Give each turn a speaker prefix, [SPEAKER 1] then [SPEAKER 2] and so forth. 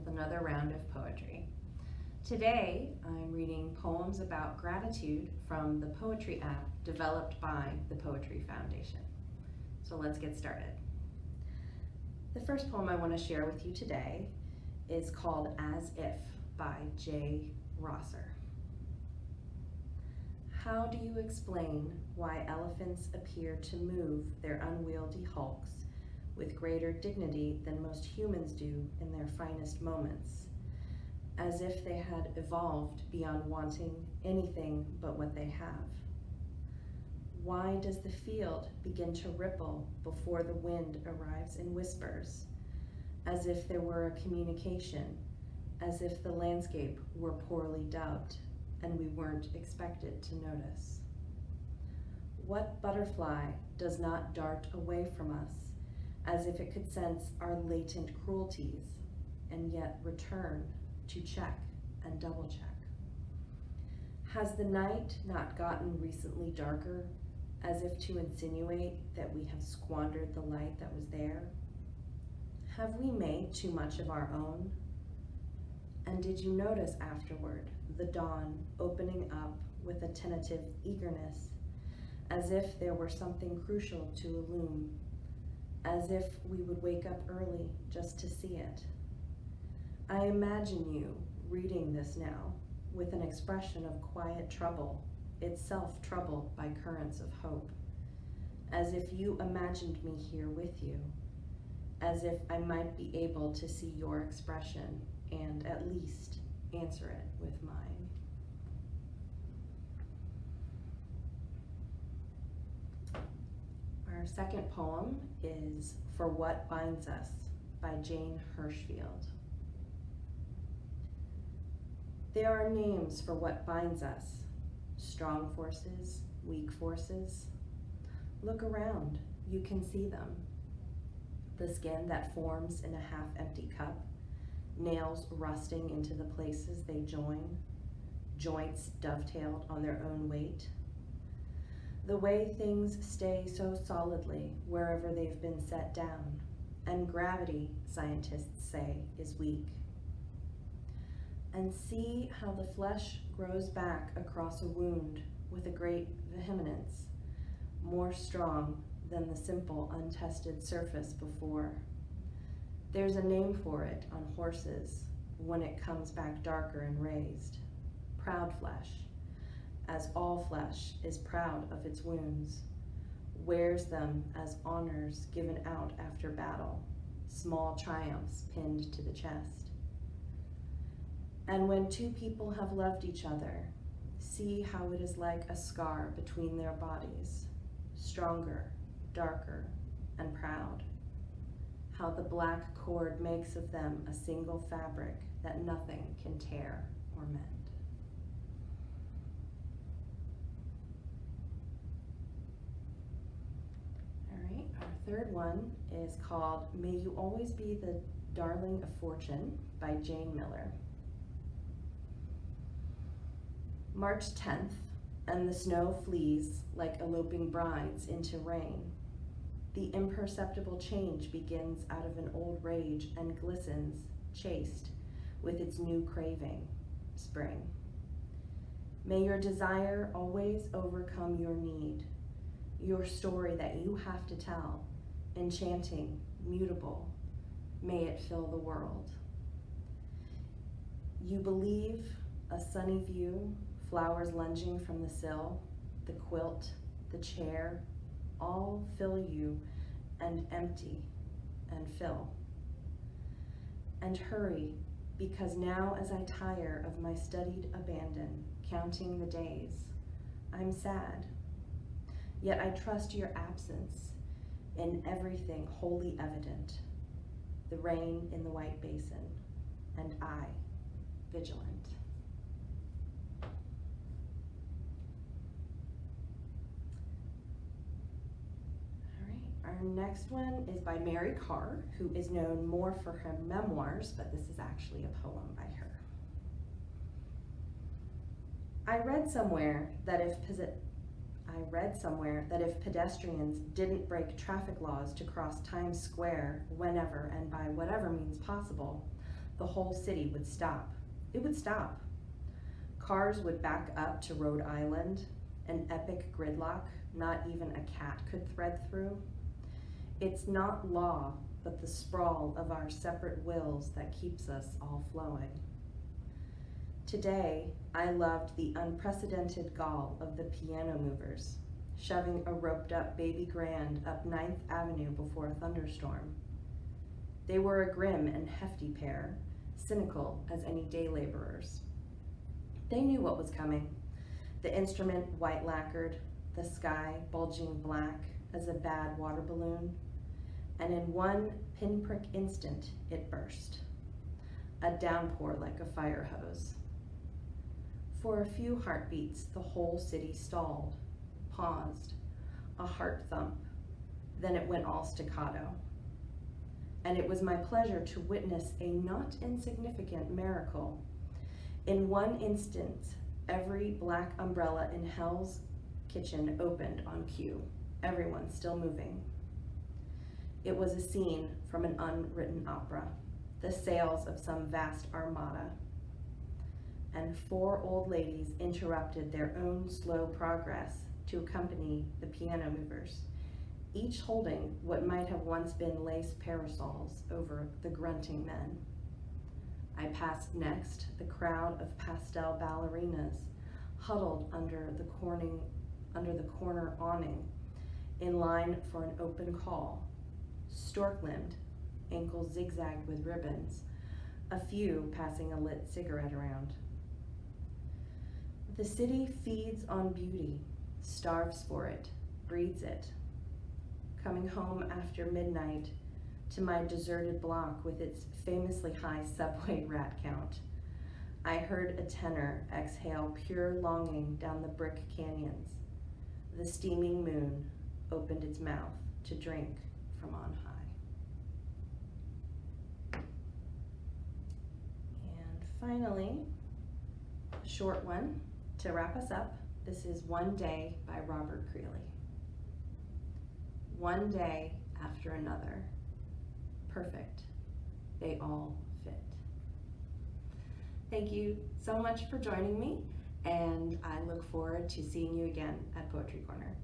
[SPEAKER 1] with another round of poetry. Today, I'm reading poems about gratitude from the poetry app developed by the Poetry Foundation. So let's get started. The first poem I want to share with you today is called As If by Rosser. How do you explain why elephants appear to move their unwieldy hulks with greater dignity than most humans do in their finest moments, as if they had evolved beyond wanting anything but what they have? Why does the field begin to ripple before the wind arrives in whispers, as if there were a communication, as if the landscape were poorly dubbed and we weren't expected to notice? What butterfly does not dart away from us, as if it could sense our latent cruelties and yet return to check and double check? Has the night not gotten recently darker, as if to insinuate that we have squandered the light that was there? Have we made too much of our own? And did you notice afterward the dawn opening up with a tentative eagerness, as if there were something crucial to illume, as if we would wake up early just to see it? I imagine you reading this now with an expression of quiet trouble, itself troubled by currents of hope, as if you imagined me here with you, as if I might be able to see your expression and at least answer it with mine. Our second poem is For What Binds Us by Jane Hirshfield. There are names for what binds us: strong forces, weak forces. Look around, you can see them. The skin that forms in a half-empty cup, nails rusting into the places they join, joints dovetailed on their own weight. The way things stay so solidly wherever they've been set down, and gravity, scientists say, is weak. And see how the flesh grows back across a wound with a great vehemence, more strong than the simple, untested surface before. There's a name for it on horses when it comes back darker and raised: proud flesh, as all flesh is proud of its wounds, wears them as honors given out after battle, small triumphs pinned to the chest. And when two people have loved each other, see how it is like a scar between their bodies, stronger, darker, and proud. How the black cord makes of them a single fabric that nothing can tear or mend. All right, our third one is called May You Always Be the Darling of Fortune by Jane Miller. March 10th, and the snow flees like eloping brides into rain. The imperceptible change begins out of an old rage and glistens, chaste, with its new craving, spring. May your desire always overcome your need, your story that you have to tell, enchanting, mutable, may it fill the world. You believe a sunny view, flowers lunging from the sill, the quilt, the chair, all fill you and empty and fill. And hurry, because now as I tire of my studied abandon, counting the days, I'm sad. Yet I trust your absence in everything wholly evident, the rain in the white basin, and I, vigilant. Our next one is by Mary Karr, who is known more for her memoirs, but this is actually a poem by her. I read somewhere that if pedestrians didn't break traffic laws to cross Times Square whenever and by whatever means possible, the whole city would stop. It would stop. Cars would back up to Rhode Island, an epic gridlock not even a cat could thread through. It's not law, but the sprawl of our separate wills that keeps us all flowing. Today, I loved the unprecedented gall of the piano movers, shoving a roped-up baby grand up 9th Avenue before a thunderstorm. They were a grim and hefty pair, cynical as any day laborers. They knew what was coming, the instrument white lacquered, the sky bulging black as a bad water balloon, and in one pinprick instant it burst, a downpour like a fire hose. For a few heartbeats, the whole city stalled, paused, a heart thump, then it went all staccato. And it was my pleasure to witness a not insignificant miracle. In one instant, every black umbrella in Hell's Kitchen opened on cue, everyone still moving. It was a scene from an unwritten opera, the sails of some vast armada. And 4 old ladies interrupted their own slow progress to accompany the piano movers, each holding what might have once been lace parasols over the grunting men. I passed next the crowd of pastel ballerinas huddled under the corner awning in line for an open call, stork-limbed, ankles zigzagged with ribbons, a few passing a lit cigarette around. The city feeds on beauty, starves for it, breeds it. Coming home after midnight to my deserted block with its famously high subway rat count, I heard a tenor exhale pure longing down the brick canyons. The steaming moon opened its mouth to drink from on high. And finally, a short one to wrap us up. This is One Day by Robert Creeley. One day after another, perfect, they all fit. Thank you so much for joining me, and I look forward to seeing you again at Poetry Corner.